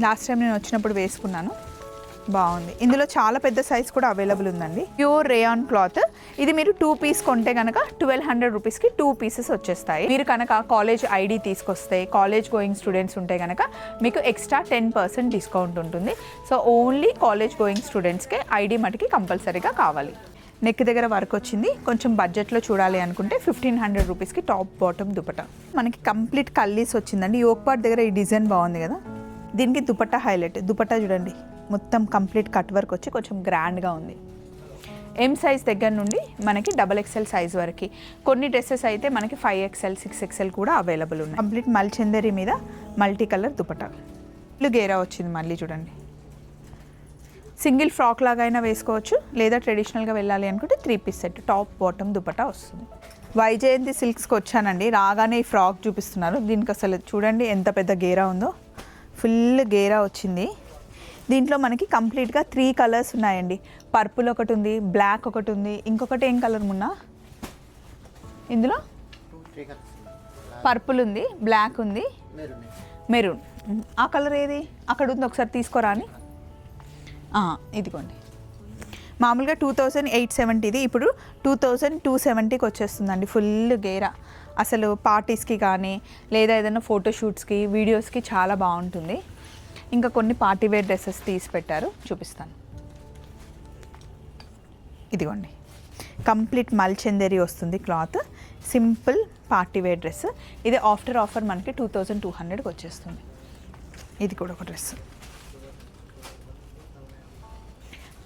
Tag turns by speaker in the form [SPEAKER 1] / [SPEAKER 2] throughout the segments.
[SPEAKER 1] Last time నేను వచ్చినప్పుడు వేసుకున్నాను, బాగుంది. ఇందులో చాలా పెద్ద సైజ్ కూడా అవైలబుల్ ఉందండి. Pure rayon cloth. ఇది మీరు 2 పీస్ కొంటే కనుక 1200 రూపీస్కి 2 పీసెస్ వచ్చేస్తాయి. మీరు కనుక కాలేజ్ ఐడి తీసుకొస్తే, కాలేజ్ గోయింగ్ స్టూడెంట్స్ ఉంటే కనుక మీకు ఎక్స్ట్రా 10% డిస్కౌంట్ ఉంటుంది. సో ఓన్లీ కాలేజ్ గోయింగ్ స్టూడెంట్స్కే ఐడి మటుకి కంపల్సరీగా కావాలి. నెక్ దగ్గర వర్క్ వచ్చింది. కొంచెం బడ్జెట్లో చూడాలి అనుకుంటే 1500 రూపీస్కి టాప్ బాటమ్ దుపట్టా. మనకి కంప్లీట్ కల్లీస్ వచ్చిందండి. యోక్ పార్ట్ దగ్గర ఈ డిజైన్ బాగుంది కదా, దీనికి దుపట్టా హైలైట్. దుపట్టా చూడండి, మొత్తం కంప్లీట్ కట్ వర్క్ వచ్చి కొంచెం గ్రాండ్గా ఉంది. ఎం సైజ్ దగ్గర నుండి మనకి XXL సైజ్ వరకు, కొన్ని డ్రెస్సెస్ అయితే మనకి 5XL 6XL కూడా అవైలబుల్ ఉన్నాయి. కంప్లీట్ మల్చందరి మీద మల్టీ కలర్ దుపట్టా. ఇల్లు గేరా వచ్చింది. మళ్ళీ చూడండి, సింగిల్ ఫ్రాక్ లాగా అయినా వేసుకోవచ్చు, లేదా ట్రెడిషనల్గా వెళ్ళాలి అనుకుంటే 3 piece set top bottom dupatta వస్తుంది. వైజయంతి సిల్క్స్కి వచ్చానండి. రాగానే ఈ ఫ్రాక్ చూపిస్తున్నారు. దీనికి అసలు చూడండి ఎంత పెద్ద గేరా ఉందో, ఫుల్ గేరా వచ్చింది. దీంట్లో మనకి కంప్లీట్గా 3 కలర్స్ ఉన్నాయండి. పర్పుల్ ఒకటి ఉంది, బ్లాక్ ఒకటి ఉంది, ఇంకొకటి ఏం కలర్ ఉన్నా ఇందులో? పర్పుల్ ఉంది, బ్లాక్ ఉంది, మెరూన్. ఆ కలర్ ఏది అక్కడ ఉంది, ఒకసారి తీసుకోరా అని. ఇదిగోండి. మామూలుగా 2870 ఇది, ఇప్పుడు 2270కి వచ్చేస్తుందండి. ఫుల్ గేరా. అసలు పార్టీస్కి కానీ లేదా ఏదైనా ఫోటోషూట్స్కి, వీడియోస్కి చాలా బాగుంటుంది. ఇంకా కొన్ని పార్టీ వేర్ డ్రెస్సెస్ తీసి పెట్టారు, చూపిస్తాను. ఇదిగోండి, కంప్లీట్ మల్చందరి వస్తుంది cloth. Simple party wear dress. ఇది ఆఫ్టర్ ఆఫర్ మనకి 2200కి వచ్చేస్తుంది. ఇది కూడా ఒక డ్రెస్,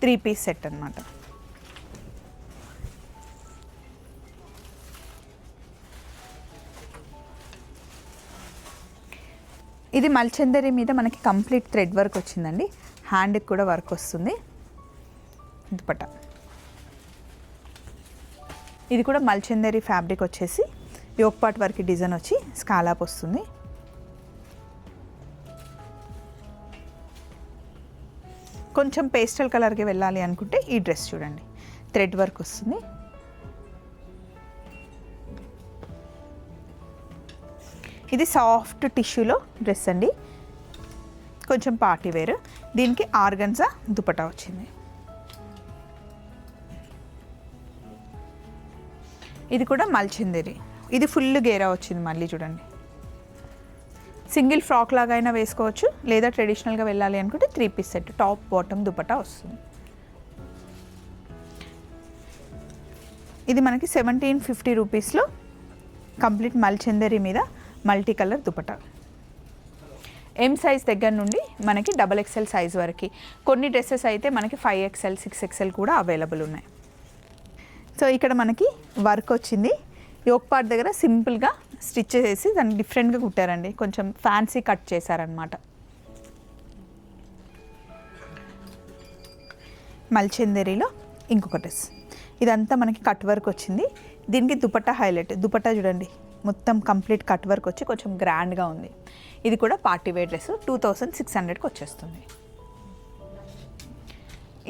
[SPEAKER 1] 3 పీస్ సెట్ అన్నమాట. ఇది మల్చందరి మీద మనకి కంప్లీట్ థ్రెడ్ వర్క్ వచ్చిందండి. హ్యాండ్కి కూడా వర్క్ వస్తుంది. దుపట్టా ఇది కూడా మల్చందరి ఫ్యాబ్రిక్ వచ్చేసి యోక్ పార్ట్ వర్క్ డిజైన్ వచ్చి స్కాలాప్ వస్తుంది. కొంచెం పేస్టల్ కలర్కి వెళ్ళాలి అనుకుంటే ఈ డ్రెస్ చూడండి, థ్రెడ్ వర్క్ వస్తుంది. ఇది సాఫ్ట్ టిష్యూలో డ్రెస్ అండి, కొంచెం పార్టీ వేర్. దీనికి ఆర్గన్జా దుపట్టా వచ్చింది. ఇది కూడా మల్చందరి. ఇది ఫుల్ గేరా వచ్చింది. మళ్ళీ చూడండి, సింగిల్ ఫ్రాక్ లాగా అయినా వేసుకోవచ్చు, లేదా ట్రెడిషనల్గా వెళ్ళాలి అనుకుంటే 3 piece set top bottom dupatta వస్తుంది. ఇది మనకి 1750 రూపీస్లో కంప్లీట్ మల్చందరి మీద multi colour dupatta. M size దగ్గర నుండి మనకి XXL సైజ్ వరకు, కొన్ని డ్రెస్సెస్ అయితే మనకి 5XL 6XL కూడా అవైలబుల్ ఉన్నాయి. సో ఇక్కడ మనకి వర్క్ వచ్చింది. యోక్ పార్ట్ దగ్గర సింపుల్గా స్టిచ్ చేసి దాన్ని డిఫరెంట్గా కుట్టారండి, కొంచెం ఫ్యాన్సీ కట్ చేశారనమాట. మల్చందరిలో ఇంకొక డ్రెస్. ఇదంతా మనకి కట్ వర్క్ వచ్చింది. దీనికి దుపట్టా హైలైట్. దుపట్టా చూడండి, మొత్తం కంప్లీట్ కట్ వర్క్ వచ్చి కొంచెం గ్రాండ్గా ఉంది. ఇది కూడా పార్టీ వేర్ డ్రెస్ 2600కి వచ్చేస్తుంది.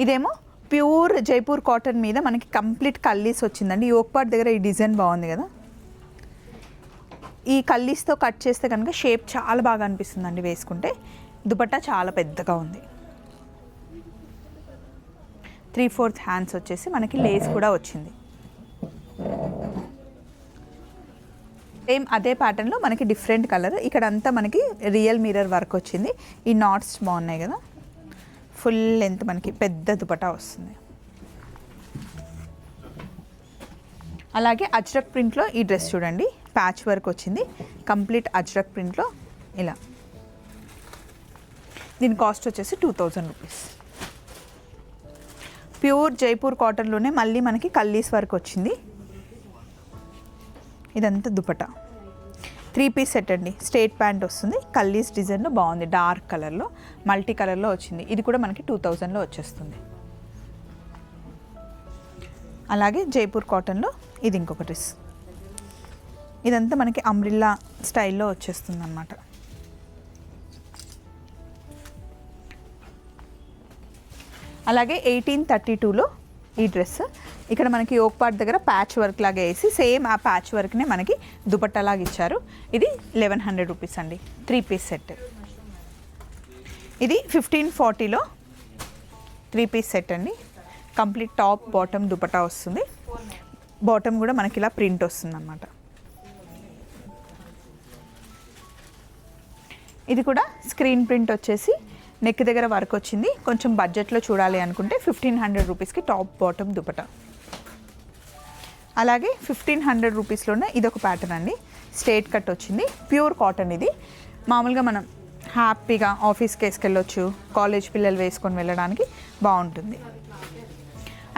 [SPEAKER 1] ఇదేమో ప్యూర్ జైపూర్ కాటన్ మీద మనకి కంప్లీట్ కల్లీస్ వచ్చిందండి. యోక్ పార్ట్ దగ్గర ఈ డిజైన్ బాగుంది కదా, ఈ కల్లీస్తో కట్ చేస్తే కనుక షేప్ చాలా బాగా అనిపిస్తుందండి వేసుకుంటే. దుపట్టా చాలా పెద్దగా ఉంది. 3/4 హ్యాండ్స్ వచ్చేసి మనకి లేస్ కూడా వచ్చింది. సేమ్ అదే ప్యాటర్న్లో మనకి డిఫరెంట్ కలర్. ఇక్కడ అంతా మనకి రియల్ మిర్రర్ వర్క్ వచ్చింది. ఈ నాట్స్ బాగున్నాయి కదా, ఫుల్ లెంత్ మనకి పెద్ద దుపట్టా వస్తుంది. అలాగే అజ్రక్ ప్రింట్లో ఈ డ్రెస్ చూడండి, ప్యాచ్ వర్క్ వచ్చింది. కంప్లీట్ అజ్రక్ ప్రింట్లో ఇలా. దీని కాస్ట్ వచ్చేసి 2000 రూపీస్. ప్యూర్ జైపూర్ కాటన్లోనే మళ్ళీ మనకి కల్లీస్ వర్క్ వచ్చింది. ఇదంతా దుపట్టా. 3 పీస్ సెట్ అండి. స్ట్రేట్ ప్యాంట్ వస్తుంది, కల్లీస్ డిజైన్లో బాగుంది, డార్క్ కలర్లో మల్టీ కలర్లో వచ్చింది. ఇది కూడా మనకి 2000లో వచ్చేస్తుంది. అలాగే జైపూర్ కాటన్లో ఇది ఇంకొక డ్రెస్. ఇదంతా మనకి అంబ్రిల్లా స్టైల్లో వచ్చేస్తుంది అన్నమాట. అలాగే 1832లో ఈ డ్రెస్. ఇక్కడ మనకి యోక్ పార్ట్ దగ్గర ప్యాచ్ వర్క్ లాగా వేసి సేమ్ ఆ ప్యాచ్ వర్క్నే మనకి దుపట్టా లాగా ఇచ్చారు. ఇది 1100 రూపీస్ అండి. 3 పీస్ సెట్. ఇది 1540లో 3 పీస్ సెట్ అండి. కంప్లీట్ టాప్ బాటమ్ దుపట్టా వస్తుంది. బాటమ్ కూడా మనకి ఇలా ప్రింట్ వస్తుంది అన్నమాట. ఇది కూడా స్క్రీన్ ప్రింట్ వచ్చేసి నెక్ దగ్గర వర్క్ వచ్చింది. కొంచెం బడ్జెట్లో చూడాలి అనుకుంటే 1500 రూపీస్కి టాప్ బాటమ్ దుపట్టా. అలాగే 1500 రూపీస్లోనే ఇదొక ప్యాటర్న్ అండి. స్ట్రేట్ కట్ వచ్చింది, ప్యూర్ కాటన్. ఇది మామూలుగా మనం హ్యాపీగా ఆఫీస్కి వేసుకెళ్ళొచ్చు, కాలేజ్ పిల్లలు వేసుకొని వెళ్ళడానికి బాగుంటుంది.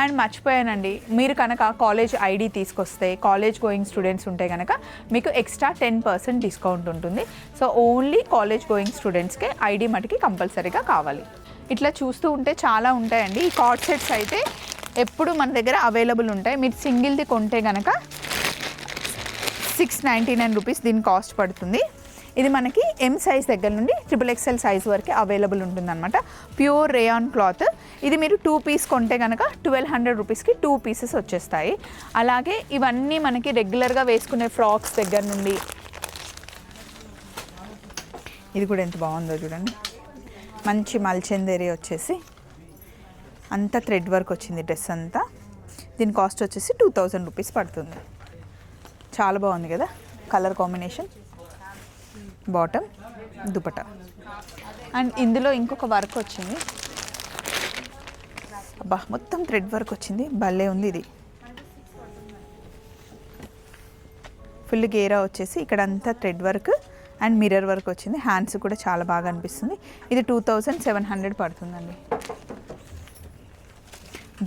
[SPEAKER 1] అండ్ మర్చిపోయానండి, మీరు కనుక కాలేజ్ ఐడి తీసుకొస్తే, కాలేజ్ గోయింగ్ స్టూడెంట్స్ ఉంటే కనుక మీకు ఎక్స్ట్రా 10% డిస్కౌంట్ ఉంటుంది. సో ఓన్లీ కాలేజ్ గోయింగ్ స్టూడెంట్స్కే ఐడి మటుకి కంపల్సరీగా కావాలి. ఇట్లా చూస్తూ ఉంటే చాలా ఉంటాయండి. ఈ కార్డ్ సెట్స్ అయితే ఎప్పుడు మన దగ్గర అవైలబుల్ ఉంటాయి. మీరు సింగిల్ది కొంటే కనుక 699 రూపీస్ దీని కాస్ట్ పడుతుంది. ఇది మనకి M సైజ్ దగ్గర నుండి XXL సైజ్ వరకు అవైలబుల్ ఉంటుందన్నమాట. Pure rayon cloth. ఇది మీరు 2 పీస్ కొంటే కనుక 1200 రూపీస్కి 2 పీసెస్ వచ్చేస్తాయి. అలాగే ఇవన్నీ మనకి రెగ్యులర్గా వేసుకునే ఫ్రాక్స్ దగ్గర నుండి, ఇది కూడా ఎంత బాగుందో చూడండి. మంచి మల్చెందేరి వచ్చేసి అంతా థ్రెడ్ వర్క్ వచ్చింది డ్రెస్ అంతా. దీని కాస్ట్ వచ్చేసి 2000 రూపీస్ పడుతుంది. చాలా బాగుంది కదా colour combination, bottom dupatta. And ఇందులో ఇంకొక వర్క్ వచ్చింది. అబ్బా, మొత్తం థ్రెడ్ వర్క్ వచ్చింది, భలే ఉంది. ఇది ఫుల్ గేరా వచ్చేసి ఇక్కడ అంతా thread work and mirror work వచ్చింది. హ్యాండ్స్ కూడా చాలా బాగా అనిపిస్తుంది. ఇది 2700 పడుతుందండి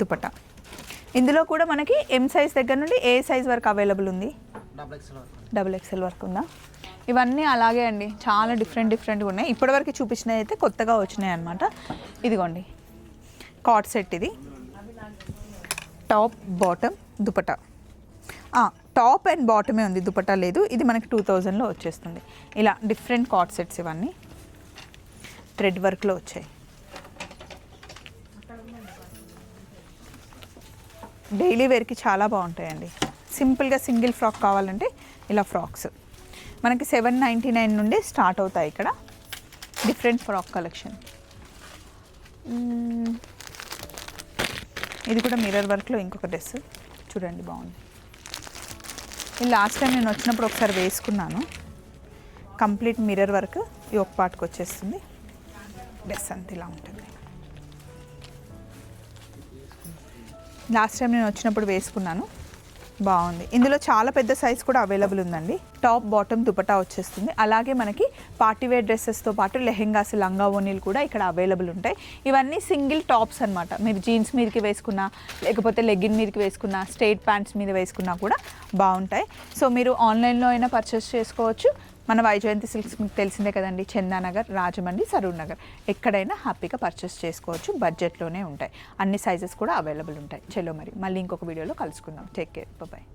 [SPEAKER 1] దుపట్టా. ఇందులో కూడా మనకి M సైజ్ దగ్గర నుండి ఏ సైజ్ వరకు అవైలబుల్ ఉంది? XXL వరకు ఉందా? ఇవన్నీ అలాగే అండి, చాలా డిఫరెంట్గా ఉన్నాయి. ఇప్పటివరకు చూపించినవి అయితే కొత్తగా వచ్చినాయి అనమాట. ఇదిగోండి కార్డ్ సెట్. ఇది top bottom dupatta. Top and బాటమే ఉంది, దుపట్టా లేదు. ఇది మనకి 2000లో వచ్చేస్తుంది. ఇలా డిఫరెంట్ కార్డ్ సెట్స్ ఇవన్నీ థ్రెడ్ వర్క్లో వచ్చాయి. డైలీ వేర్కి చాలా బాగుంటాయండి. సింపుల్గా సింగిల్ ఫ్రాక్ కావాలంటే ఇలా ఫ్రాక్స్ మనకి 799 నుండి స్టార్ట్ అవుతాయి. ఇక్కడ డిఫరెంట్ ఫ్రాక్ కలెక్షన్. ఇది కూడా మిర్రర్ వర్క్లో ఇంకొక డ్రెస్ చూడండి, బాగుంది. ఇది లాస్ట్ టైం నేను వచ్చినప్పుడు ఒకసారి వేసుకున్నాను. కంప్లీట్ మిర్రర్ వర్క్ ఈ ఒక పార్ట్కి వచ్చేస్తుంది. డ్రెస్ అంతా ఇలా ఉంటుంది. లాస్ట్ టైం నేను వచ్చినప్పుడు వేసుకున్నాను, బాగుంది. ఇందులో చాలా పెద్ద సైజ్ కూడా అవైలబుల్ ఉందండి. టాప్ బాటమ్ దుపట్టా వచ్చేస్తుంది. అలాగే మనకి పార్టీవేర్ డ్రెస్సెస్తో పాటు లెహెంగాస్, లంగా ఓనీలు కూడా ఇక్కడ అవైలబుల్ ఉంటాయి. ఇవన్నీ సింగిల్ టాప్స్ అనమాట. మీరు జీన్స్ మీదకి వేసుకున్నా, లేకపోతే లెగ్గిన్ మీదకి వేసుకున్నా, స్ట్రైట్ ప్యాంట్స్ మీద వేసుకున్నా కూడా బాగుంటాయి. సో మీరు ఆన్లైన్లో అయినా పర్చేస్ చేసుకోవచ్చు. మన వైజయంతి సిల్క్స్ మీకు తెలిసిందే కదండి, చందానగర్, రాజమండ్రి, సరూర్ నగర్, ఎక్కడైనా హ్యాపీగా పర్చేస్ చేసుకోవచ్చు. బడ్జెట్లోనే ఉంటాయి. అన్ని సైజెస్ కూడా అవైలబుల్ ఉంటాయి. చలో మరి మళ్ళీ ఇంకొక వీడియోలో కలుసుకుందాం. Take care, bye.